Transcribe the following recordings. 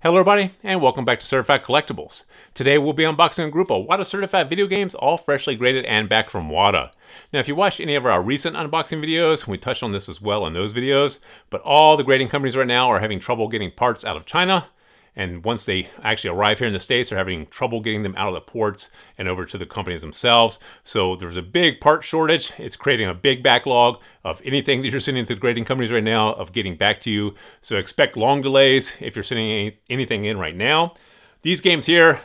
Hello everybody, and welcome back to Certified Collectibles. Today we'll be unboxing a group of WATA certified video games, all freshly graded and back from WATA. Now if you watched any of our recent unboxing videos, we touched on this as well in those videos, but all the grading companies right now are having trouble getting parts out of China, and once they actually arrive here in the States, they're having trouble getting them out of the ports and over to the companies themselves. So there's a big part shortage. It's creating a big backlog of anything that you're sending to the grading companies right now of getting back to you. So expect long delays if you're sending anything in right now. These games here,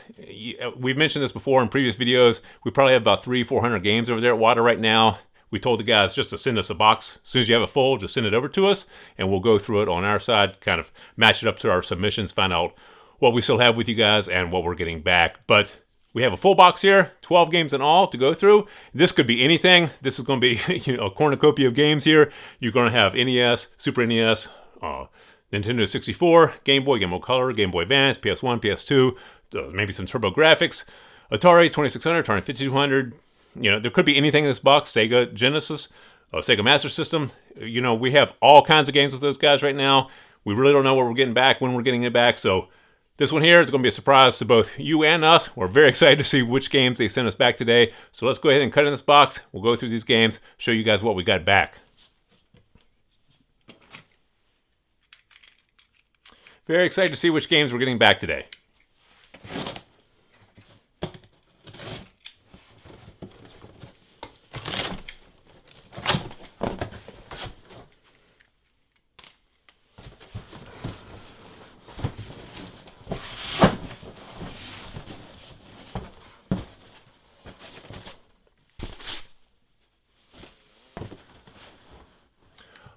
we've mentioned this before in previous videos. We probably have about 300-400 games over there at WATA right now. We told the guys just to send us a box. As soon as you have it full, just send it over to us, and we'll go through it on our side, kind of match it up to our submissions, find out what we still have with you guys and what we're getting back. But we have a full box here, 12 games in all to go through. This could be anything. This is going to be a cornucopia of games here. You're going to have NES, Super NES, Nintendo 64, Game Boy, Game Boy Color, Game Boy Advance, PS1, PS2, maybe some TurboGrafx, Atari 2600, Atari 5200. There could be anything in this box. Sega Genesis, Sega Master System. We have all kinds of games with those guys right now. We really don't know what we're getting back, when we're getting it back. So this one here is going to be a surprise to both you and us. We're very excited to see which games they sent us back today. So let's go ahead and cut in this box. We'll go through these games, show you guys what we got back. Very excited to see which games we're getting back today.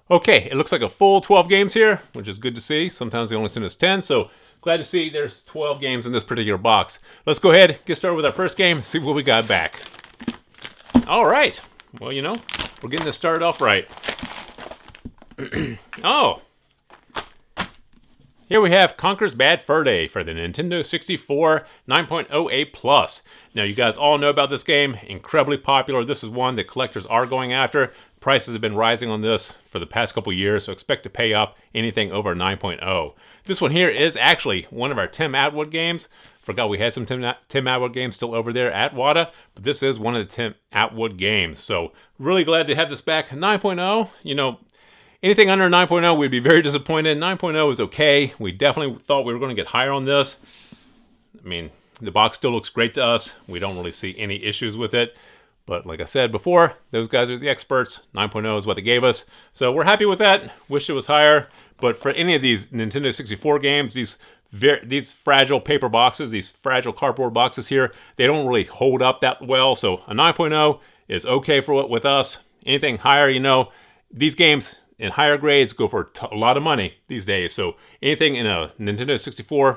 Okay, it looks like a full 12 games here, which is good to see. Sometimes they only send us 10, so glad to see there's 12 games in this particular box. Let's go ahead, get started with our first game, see what we got back. All right. Well, we're getting this started off right. Oh. Here we have Conker's Bad Fur Day for the Nintendo 64 9.08 Plus. Now, you guys all know about this game. Incredibly popular. This is one that collectors are going after. Prices have been rising on this for the past couple years, so expect to pay up anything over 9.0. This one here is actually one of our Tim Atwood games. Forgot we had some Tim Atwood games still over there at WATA, but this is one of the Tim Atwood games. So really glad to have this back. 9.0, anything under 9.0, we'd be very disappointed. 9.0 is okay. We definitely thought we were going to get higher on this. I mean, the box still looks great to us. We don't really see any issues with it. But like I said before, those guys are the experts. 9.0 is what they gave us. So we're happy with that. Wish it was higher. But for any of these Nintendo 64 games, these fragile paper boxes, these fragile cardboard boxes here, they don't really hold up that well. So a 9.0 is okay for with us. Anything higher, these games in higher grades go for a lot of money these days. So anything in a Nintendo 64,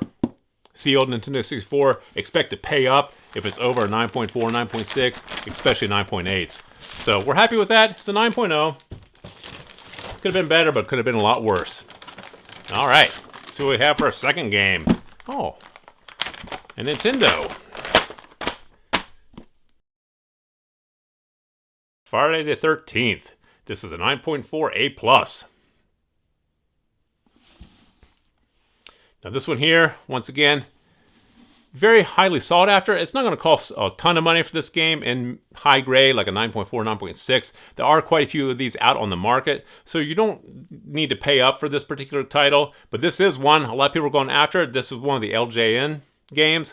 sealed Nintendo 64, expect to pay up if it's over 9.4, 9.6, especially 9.8s. So we're happy with that. It's a 9.0. Could have been better, but could have been a lot worse. All right, let's see what we have for our second game. Oh, a Nintendo. Friday the 13th. This is a 9.4 A+. Now this one here, once again, very highly sought after. It's not going to cost a ton of money for this game in high grade, like a 9.4, 9.6. There are quite a few of these out on the market, so you don't need to pay up for this particular title. But this is one a lot of people are going after. This is one of the LJN games.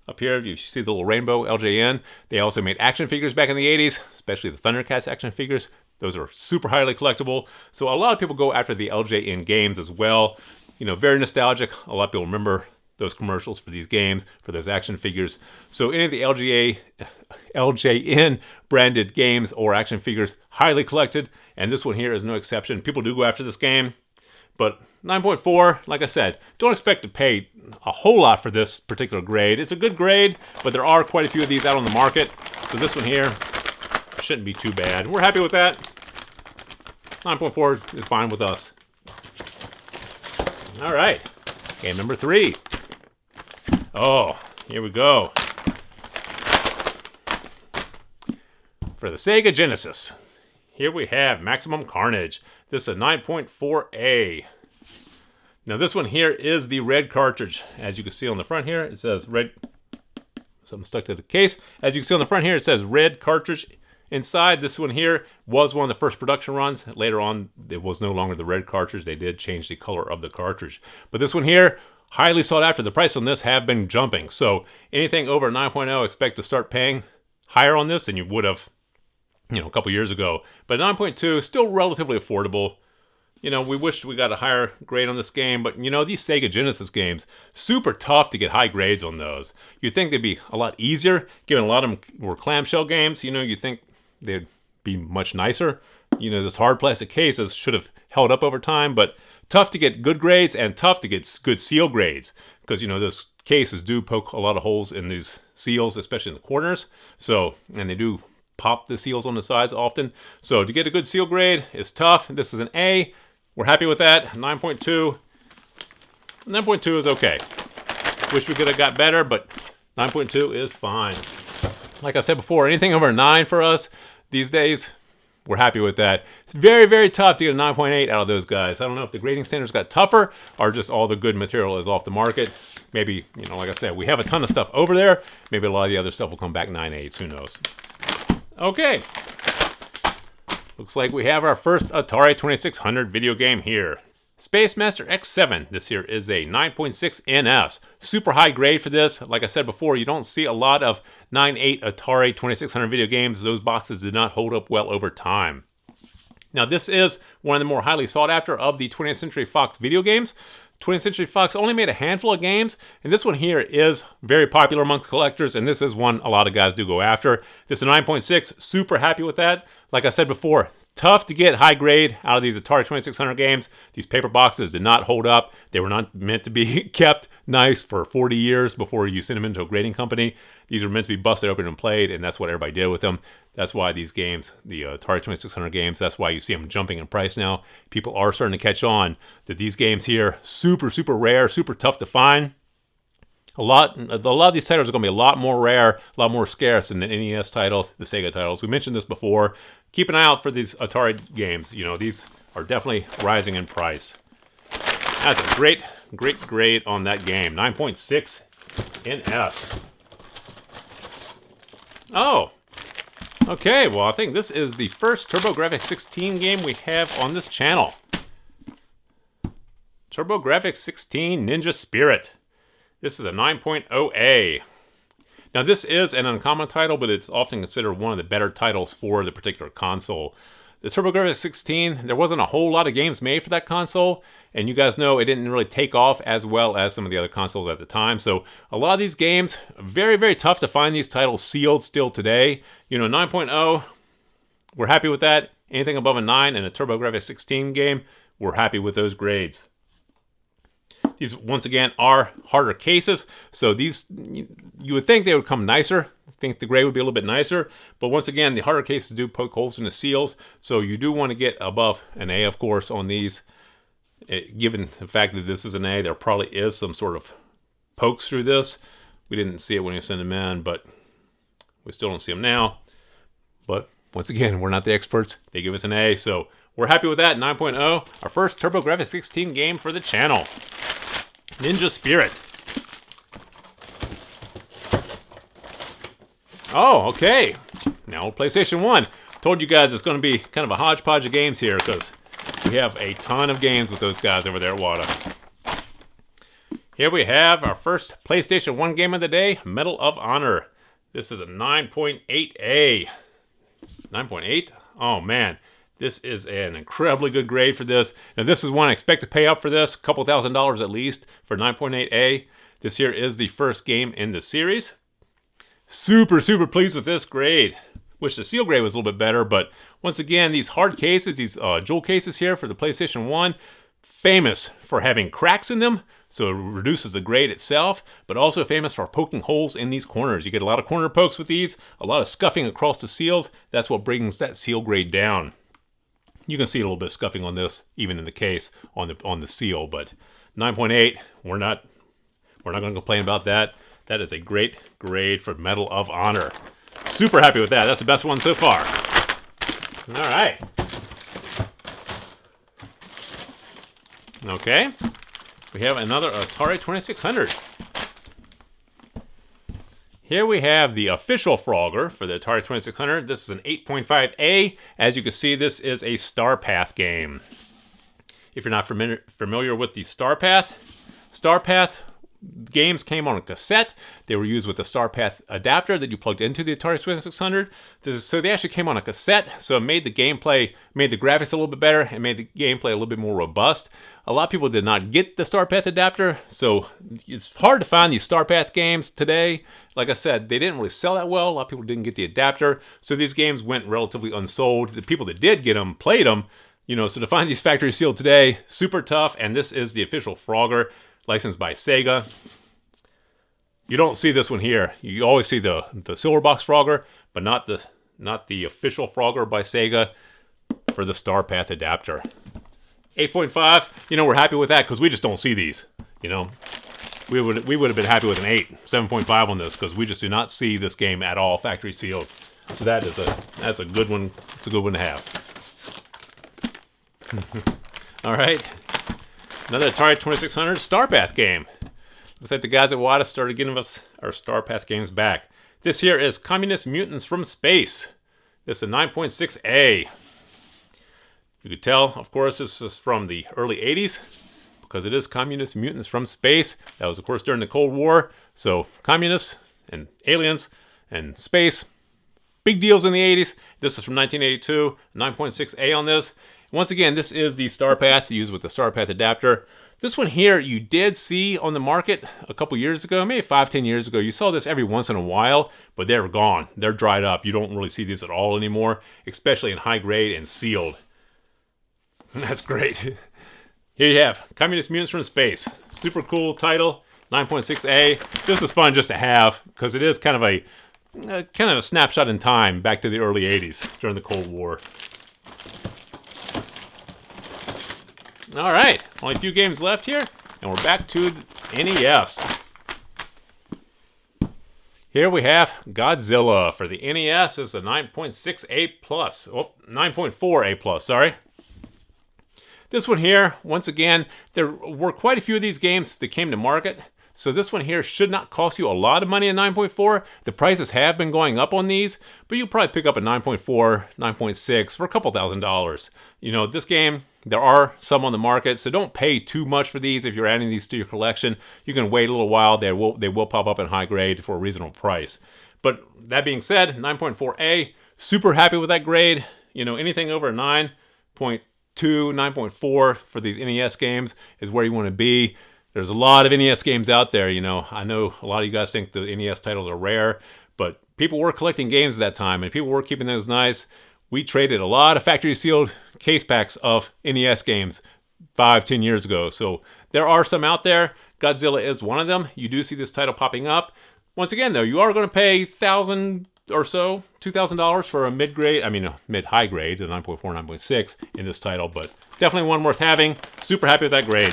Up here, you see the little rainbow LJN. They also made action figures back in the 80s, especially the Thundercats action figures. Those are super highly collectible. So a lot of people go after the LJN games as well. Very nostalgic. A lot of people remember those commercials for these games, for those action figures. So any of the LJN branded games or action figures, highly collected, and this one here is no exception. People do go after this game, but 9.4, like I said, don't expect to pay a whole lot for this particular grade. It's a good grade, but there are quite a few of these out on the market. So this one here shouldn't be too bad. We're happy with that. 9.4 is fine with us. All right, game number 3. Oh, here we go. For the Sega Genesis, here we have Maximum Carnage. This is a 9.4A. Now this one here is the red cartridge. As you can see on the front here, it says red. Something stuck to the case. As you can see on the front here, it says red cartridge inside. This one here was one of the first production runs. Later on, it was no longer the red cartridge. They did change the color of the cartridge. But this one here, highly sought after. The price on this have been jumping. So anything over 9.0, expect to start paying higher on this than you would have, a couple years ago. But 9.2, still relatively affordable. We wished we got a higher grade on this game, but these Sega Genesis games, super tough to get high grades on those. You'd think they'd be a lot easier, given a lot of them were clamshell games. You'd think they'd be much nicer. This hard plastic cases should have held up over time, but tough to get good grades and tough to get good seal grades, because those cases do poke a lot of holes in these seals, especially in the corners. And they do pop the seals on the sides often. So to get a good seal grade is tough. This is an A. We're happy with that. 9.2. 9.2 is okay. Wish we could have got better, but 9.2 is fine. Like I said before, anything over a 9 for us these days, we're happy with that. It's very, very tough to get a 9.8 out of those guys. I don't know if the grading standards got tougher or just all the good material is off the market. Maybe, like I said, we have a ton of stuff over there. Maybe a lot of the other stuff will come back 9.8s. Who knows? Okay. Looks like we have our first Atari 2600 video game here. SpaceMaster X7. This here is a 9.6 NS. Super high grade for this. Like I said before, you don't see a lot of 9.8 Atari 2600 video games. Those boxes did not hold up well over time. Now this is one of the more highly sought after of the 20th Century Fox video games. 20th Century Fox only made a handful of games, and this one here is very popular amongst collectors, and this is one a lot of guys do go after. This is a 9.6, super happy with that. Like I said before, tough to get high grade out of these Atari 2600 games. These paper boxes did not hold up. They were not meant to be kept nice for 40 years before you send them into a grading company. These are meant to be busted open and played, and that's what everybody did with them. That's why these games, the Atari 2600 games, that's why you see them jumping in price now. People are starting to catch on that these games here, super, super rare, super tough to find. A lot of these titles are going to be a lot more rare, a lot more scarce than the NES titles, the Sega titles. We mentioned this before. Keep an eye out for these Atari games. These are definitely rising in price. That's a great, great grade on that game. 9.6 NS. Oh, okay. Well, I think this is the first TurboGrafx 16 game we have on this channel. TurboGrafx 16 Ninja Spirit. This is a 9.0A. Now this is an uncommon title, but it's often considered one of the better titles for the particular console. The TurboGrafx 16, there wasn't a whole lot of games made for that console, and you guys know it didn't really take off as well as some of the other consoles at the time. So a lot of these games, very, very tough to find these titles sealed still today. 9.0, we're happy with that. Anything above a 9 in a TurboGrafx 16 game, we're happy with those grades. These, once again, are harder cases, so these, you would think they would come nicer. I think the grade would be a little bit nicer, but once again, the harder cases do poke holes in the seals, so you do want to get above an A, of course, on these. Given the fact that this is an A, there probably is some sort of pokes through this. We didn't see it when you sent them in, but we still don't see them now. But once again, we're not the experts. They give us an A, so we're happy with that. 9.0, our first TurboGrafx 16 game for the channel. Ninja Spirit. Oh, okay. Now PlayStation 1. Told you guys it's going to be kind of a hodgepodge of games here because we have a ton of games with those guys over there at WATA. Here we have our first PlayStation 1 game of the day, Medal of Honor. This is a 9.8A. 9.8? Oh, man. This is an incredibly good grade for this. Now, this is one I expect to pay up for this, a couple $1,000s at least for 9.8A. This here is the first game in the series. Super, super pleased with this grade. Wish the seal grade was a little bit better, but once again, these hard cases, these jewel cases here for the PlayStation 1, famous for having cracks in them, so it reduces the grade itself, but also famous for poking holes in these corners. You get a lot of corner pokes with these, a lot of scuffing across the seals. That's what brings that seal grade down. You can see a little bit of scuffing on this, even in the case, on the seal, but 9.8, we're not going to complain about that. That is a great grade for Medal of Honor. Super happy with that. That's the best one so far. All right. Okay. we have another Atari 2600. Here we have the official Frogger for the Atari 2600. This is an 8.5A. As you can see, this is a StarPath game. If you're not familiar with the StarPath games came on a cassette. They were used with a StarPath adapter that you plugged into the Atari 2600. So they actually came on a cassette, so it made the gameplay, made the graphics a little bit better, and made the gameplay a little bit more robust. A lot of people did not get the StarPath adapter, so it's hard to find these StarPath games today. Like I said, they didn't really sell that well. A lot of people didn't get the adapter, so these games went relatively unsold. The people that did get them played them, so to find these factory sealed today, super tough, and this is the official Frogger, licensed by Sega. You don't see this one here. You always see the silver box Frogger, but not the official Frogger by Sega for the StarPath adapter. 8.5, we're happy with that because we just don't see these. We would have been happy with an 8, 7.5 on this because we just do not see this game at all factory sealed. So that's a good one. It's a good one to have. All right. Another Atari 2600 StarPath game. Looks like the guys at WATA started getting us our StarPath games back. This here is Communist Mutants from Space. This is a 9.6A. You could tell, of course, this is from the early 80s because it is Communist Mutants from Space. That was, of course, during the Cold War. So communists and aliens and space, big deals in the 80s. This is from 1982, 9.6A on this. Once again, this is the StarPath used with the StarPath adapter. This one here you did see on the market a couple years ago, maybe 5-10 years ago. You saw this every once in a while, but they're gone. They're dried up. You don't really see these at all anymore, especially in high grade and sealed. That's great. Here you have Communist Mutants from Space. Super cool title, 9.6A. This is fun just to have because it is kind of a snapshot in time back to the early 80s during the Cold War. All right, only a few games left here, and we're back to the NES. Here we have Godzilla for the NES. It's a 9.6A+. Oh, 9.4A+, sorry. This one here, once again, there were quite a few of these games that came to market. So this one here should not cost you a lot of money at 9.4. The prices have been going up on these, but you'll probably pick up a 9.4, 9.6 for a couple $1,000s. This game, there are some on the market, so don't pay too much for these if you're adding these to your collection. You can wait a little while. They will pop up in high grade for a reasonable price. But that being said, 9.4A, super happy with that grade. Anything over 9.2, 9.4 for these NES games is where you want to be. There's a lot of NES games out there, I know a lot of you guys think the NES titles are rare, but people were collecting games at that time, and people were keeping those nice. We traded a lot of factory sealed case packs of NES games 5-10 years ago. So there are some out there. Godzilla is one of them. You do see this title popping up. Once again, though, you are going to pay $1,000 or so, $2,000 for a mid-high grade, the 9.4, 9.6 in this title, but definitely one worth having. Super happy with that grade.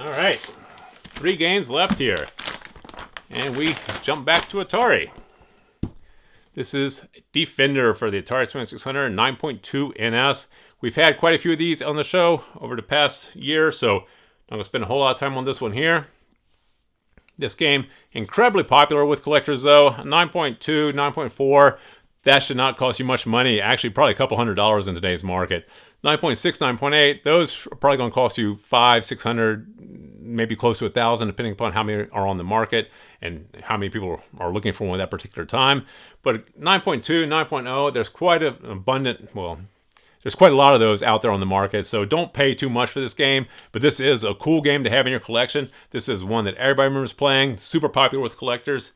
All right, 3 games left here. And we jump back to Atari. This is Defender for the Atari 2600 9.2 NS. We've had quite a few of these on the show over the past year, so I'm not going to spend a whole lot of time on this one here. This game, incredibly popular with collectors though. 9.2, 9.4, that should not cost you much money. Actually, probably a couple $100s in today's market. 9.6, 9.8, those are probably going to cost you $500, $600, maybe close to $1,000, depending upon how many are on the market and how many people are looking for one at that particular time. But 9.2, 9.0, there's quite an abundant, there's quite a lot of those out there on the market, so don't pay too much for this game. But this is a cool game to have in your collection. This is one that everybody remembers playing, super popular with collectors.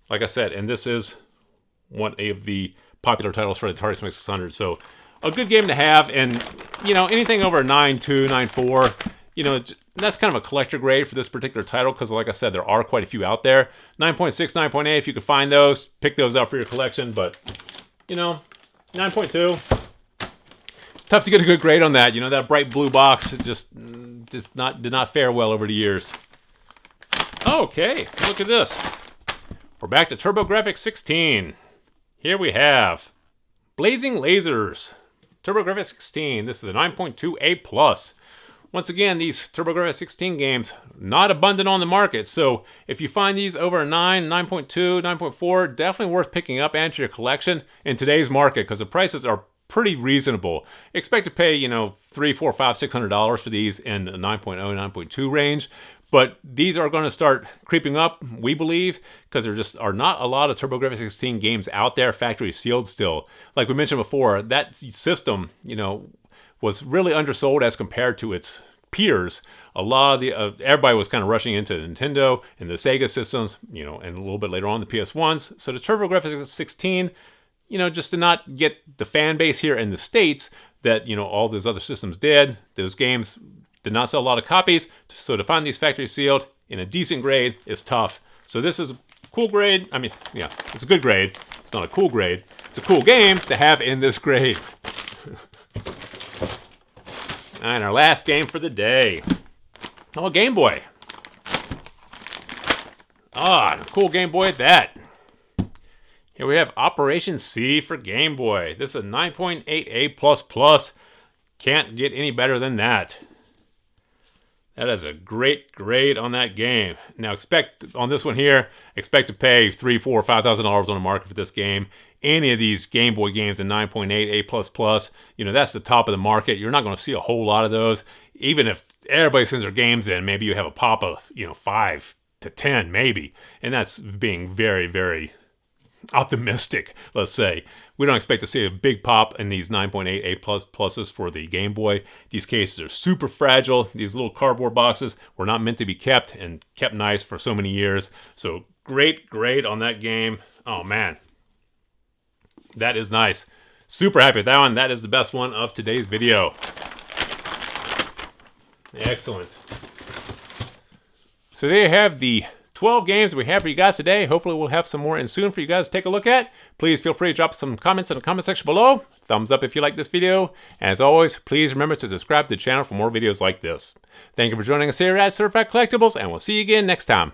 Like I said, and this is one of the popular titles for the Atari 2600. So a good game to have, and anything over 9.2, 9.4, that's kind of a collector grade for this particular title because, like I said, there are quite a few out there. 9.6, 9.8, if you could find those, pick those up for your collection. But 9.2, it's tough to get a good grade on that. That bright blue box just did not fare well over the years. Okay, look at this. We're back to TurboGrafx 16. Here we have Blazing Lasers. TurboGrafx 16. This is a 9.2A+. Once again, these TurboGrafx 16 games, not abundant on the market, so if you find these over a 9, 9.2, 9.4, definitely worth picking up, add to your collection in today's market, because the prices are pretty reasonable. Expect to pay, $300, $400, $500, $600 for these in the 9.0, 9.2 range. But these are going to start creeping up, we believe, because there just are not a lot of TurboGrafx 16 games out there factory sealed still. Like we mentioned before, that system, was really undersold as compared to its peers. A lot of the everybody was kind of rushing into Nintendo and the Sega systems, and a little bit later on the PS1s. So the TurboGrafx 16, just did not get the fan base here in the States that all those other systems did. Those games did not sell a lot of copies, so to find these factory sealed in a decent grade is tough. So this is a cool grade. I mean, yeah, it's a good grade. It's not a cool grade. It's a cool game to have in this grade. And our last game for the day. Oh, Game Boy. Ah, a cool Game Boy at that. Here we have Operation C for Game Boy. This is a 9.8A++. Can't get any better than that. That is a great grade on that game. Now expect, on this one here, expect to pay $3,000, $4,000, $5,000 on the market for this game. Any of these Game Boy games in 9.8 A++, that's the top of the market. You're not going to see a whole lot of those. Even if everybody sends their games in, maybe you have a pop of, 5 to 10 maybe. And that's being very, very optimistic, let's say. We don't expect to see a big pop in these 9.8 A++ for the Game Boy. These cases are super fragile. These little cardboard boxes were not meant to be kept and kept nice for so many years. So great grade on that game. Oh man, that is nice. Super happy with that one. That is the best one of today's video. Excellent. So there you have the 12 games we have for you guys today. Hopefully we'll have some more in soon for you guys to take a look at. Please feel free to drop some comments in the comment section below. Thumbs up if you like this video. As always, please remember to subscribe to the channel for more videos like this. Thank you for joining us here at Certified Collectibles, and we'll see you again next time.